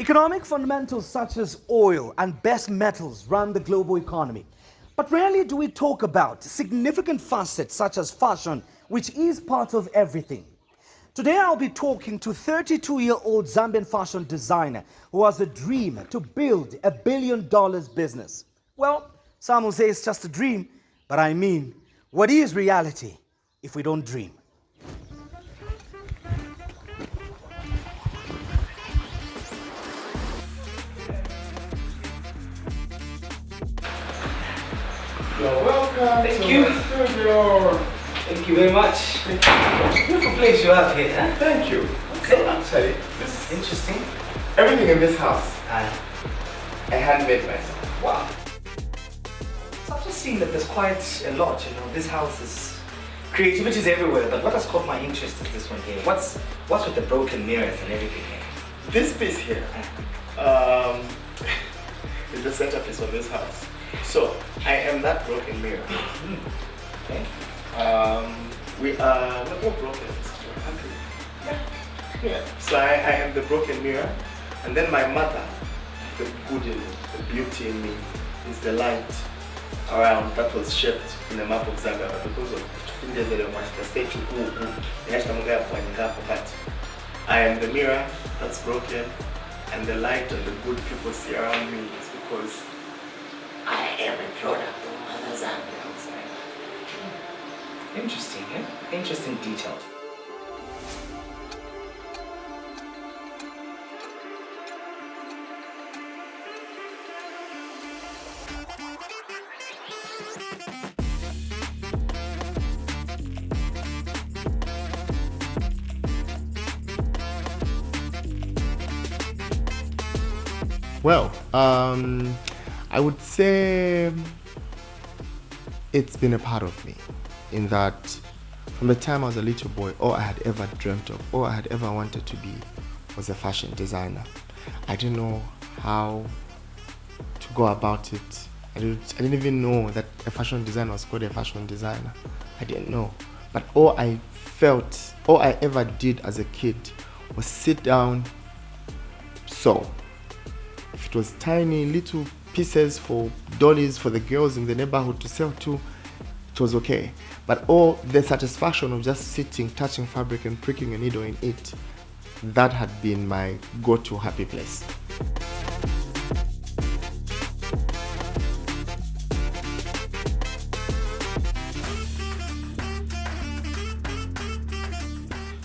Economic fundamentals such as oil and base metals run the global economy. But rarely do we talk about significant facets such as fashion, which is part of everything. Today I'll be talking to 32-year-old Zambian fashion designer who has a dream to build a $1 billion business. Well, some will say it's just a dream, but I mean, what is reality if we don't dream? You're welcome. Thank you. The studio. Thank you very much. Beautiful place you have here, huh? Thank you. Okay. So actually, this Interesting. everything in this house Uh, I handmade myself. wow. So I've just seen that there's quite a lot, this house is, creativity is everywhere, but what has caught my interest is this one here. What's with the broken mirrors and everything here? This piece here is the centerpiece of this house. So I am that broken mirror. Okay. We're not broken. We're happy. Yeah. So I am the broken mirror, and then my mother, the good in me, the beauty in me, is the light around that was shaped in the map of Zambia. But because of the statue, but I am the mirror that's broken, and the light and the good people see around me is because I am a product of Mother Zambia outside. Interesting, eh? Interesting details. Well, I would say it's been a part of me in that from the time I was a little boy, all I had ever dreamt of, all I had ever wanted to be was a fashion designer. I didn't know how to go about it. I didn't even know that a fashion designer was called a fashion designer. I didn't know. But all I ever did as a kid was sit down, sew. If it was tiny little pieces for dollies for the girls in the neighborhood to sell to, it was okay. But all the satisfaction of just sitting, touching fabric and pricking a needle in it, that had been my go-to happy place.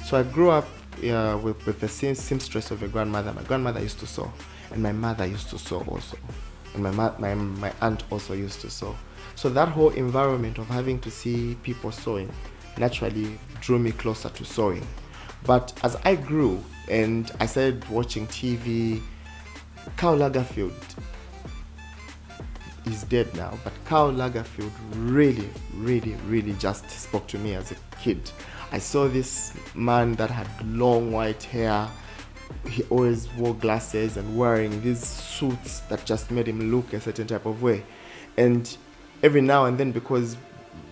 So I grew up with the same seamstress of a grandmother. My grandmother used to sew, and my mother used to sew also, and my aunt also used to sew. So that whole environment of having to see people sewing naturally drew me closer to sewing. But as I grew and I started watching TV, Karl Lagerfeld is dead now, but Karl Lagerfeld really just spoke to me as a kid. I saw this man that had long white hair. He always wore glasses and wearing these suits that just made him look a certain type of way. And every now and then, because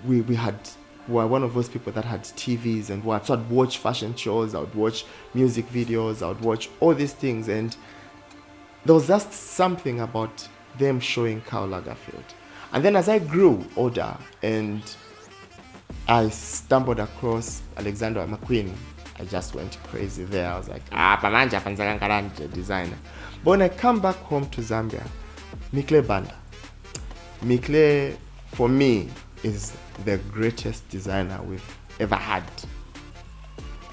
we were one of those people that had TVs and what, so I'd watch fashion shows, I would watch music videos, I would watch all these things, and there was just something about them showing Karl Lagerfeld. And then as I grew older and I stumbled across Alexander McQueen, I just went crazy there. I was like, pamanja fanzaka designer. But when I come back home to Zambia, Mikle Banda. Mikle, for me, is the greatest designer we've ever had.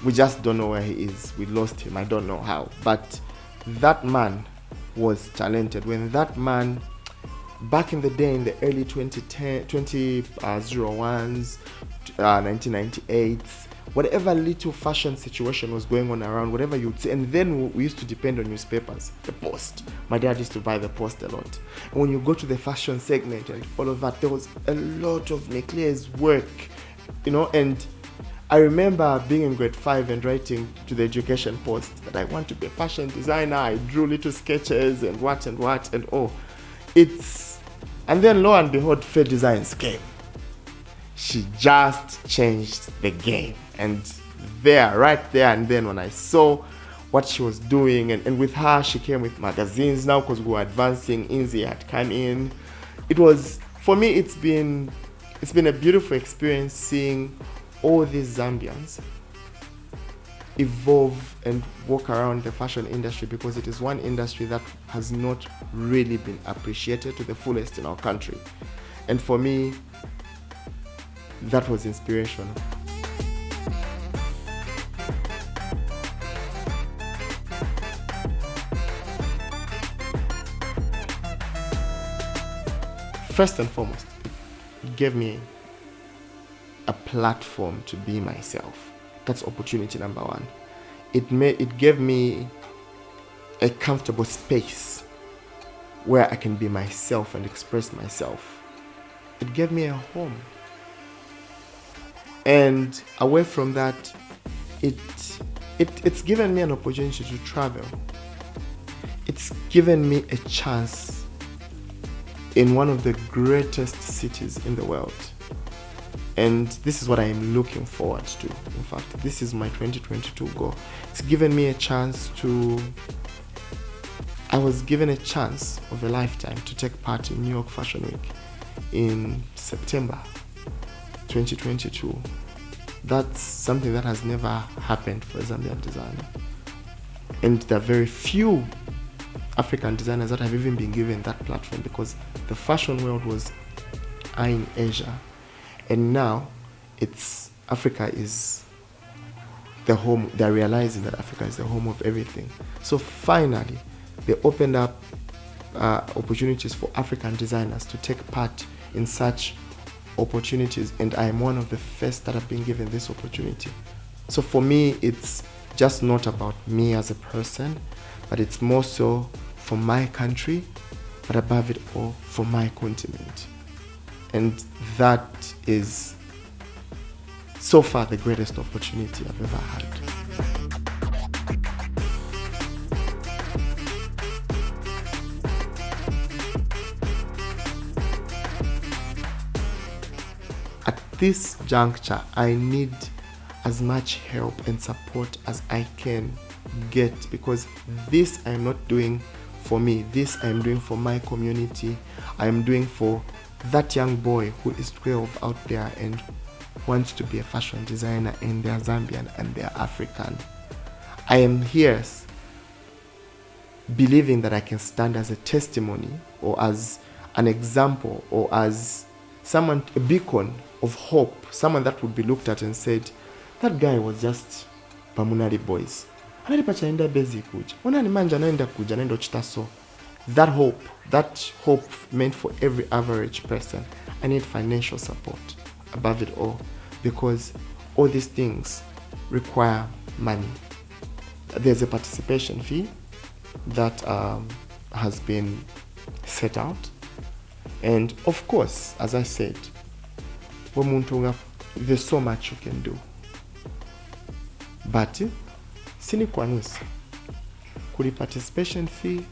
We just don't know where he is. We lost him. I don't know how. But that man was talented. When that man, back in the day, in the early 2001s, 1998s, whatever little fashion situation was going on around, whatever you'd see, and then we used to depend on newspapers, the Post. My dad used to buy the Post a lot. And when you go to the fashion segment and all of that, there was a lot of Mikle's work, and I remember being in grade 5 and writing to the Education Post that I want to be a fashion designer. I drew little sketches and what, and then lo and behold, Fair Designs came. She just changed the game. And right there and then when I saw what she was doing, and with her she came with magazines now because we were advancing. Inzi had come in. It was, for me, it's been a beautiful experience seeing all these Zambians evolve and walk around the fashion industry, because it is one industry that has not really been appreciated to the fullest in our country. And for me, that was inspirational. First and foremost, it gave me a platform to be myself. That's opportunity number one. It gave me a comfortable space where I can be myself and express myself. It gave me a home. And away from that, it's given me an opportunity to travel. It's given me a chance in one of the greatest cities in the world. And this is what I am looking forward to. In fact, this is my 2022 goal. It's given me a chance I was given a chance of a lifetime to take part in New York Fashion Week in September 2022. That's something that has never happened for a Zambian designer. And there are very few African designers that have even been given that platform, because the fashion world was eyeing Asia, and now Africa is the home. They're realizing that Africa is the home of everything. So finally, they opened up opportunities for African designers to take part in such opportunities, and I am one of the first that have been given this opportunity. So for me, it's just not about me as a person, but it's more so for my country, but above it all, for my continent. And that is so far the greatest opportunity I've ever had. At this juncture, I need as much help and support as I can get, because this I'm not doing for me. This I'm doing for my community. I'm doing for that young boy who is 12 out there and wants to be a fashion designer, and they're Zambian and they're African. I am here believing that I can stand as a testimony, or as an example, or as someone, a beacon of hope, someone that would be looked at and said, that guy was just Pamunari boys. That hope meant for every average person. I need financial support above it all, because all these things require money. There's a participation fee that has been set out, and of course, as I said, there's so much you can do, but sinikwanisa kuli participation fee.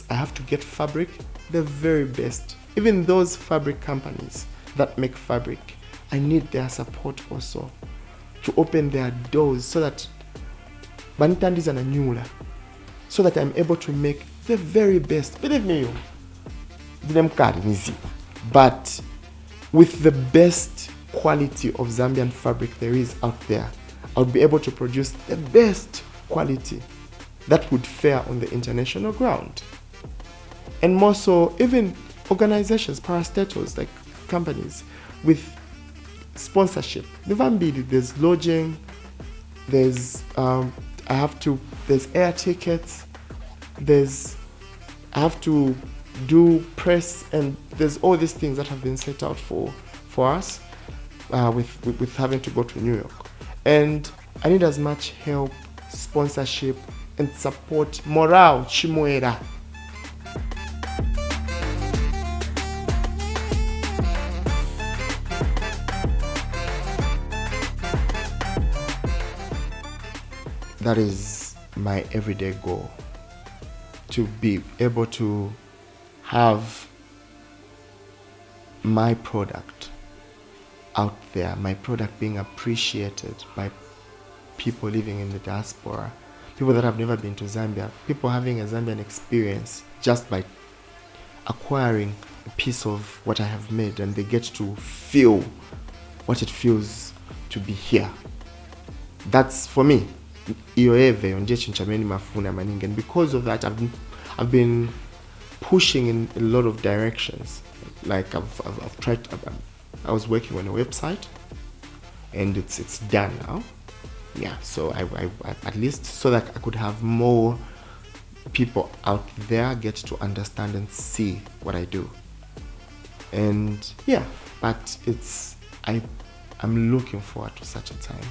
I have to get fabric, the very best. Even those fabric companies that make fabric, I need their support also to open their doors, so that Banitandis and Anula, so that I'm able to make the very best. Believe me, but with the best quality of Zambian fabric there is out there, I'll be able to produce the best quality that would fare on the international ground. And more so, even organizations, parastatals, like companies with sponsorship. There's lodging, there's air tickets, I have to do press, and there's all these things that have been set out for us with having to go to New York. And I need as much help, sponsorship, and support. Morale, chimoera. That is my everyday goal, to be able to have my product out there, my product being appreciated by people living in the diaspora, people that have never been to Zambia, people having a Zambian experience just by acquiring a piece of what I have made, and they get to feel what it feels to be here. That's for me. And because of that, I've been pushing in a lot of directions. Like I've tried. I was working on a website, and it's done now. Yeah, so I at least so that I could have more people out there get to understand and see what I do. And yeah, but I'm looking forward to such a time.